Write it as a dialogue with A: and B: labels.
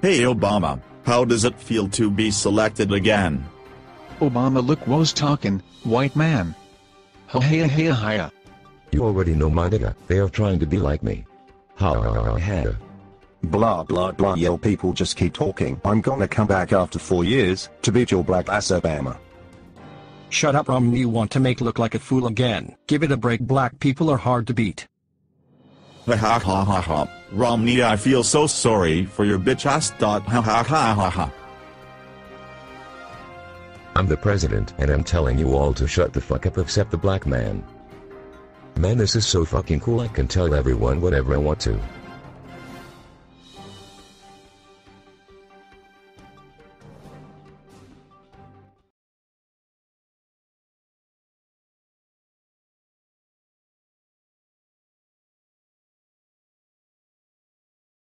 A: Hey Obama, how does it feel to be selected again?
B: Obama, look who's talking, white man. Ha.
C: You already know my nigga, they are trying to be like me. Ha.
D: Blah blah blah, yell, people just keep talking. I'm gonna come back after 4 years to beat your black ass Obama.
E: Shut up, Romney. You want to make look like a fool again. Give it a break, black people are hard to beat.
A: Ha ha ha ha ha. Romney, I feel so sorry for your bitch ass. Ha ha ha ha ha.
C: I'm the president and I'm telling you all to shut the fuck up except the black man. Man, this is so fucking cool, I can tell everyone whatever I want to.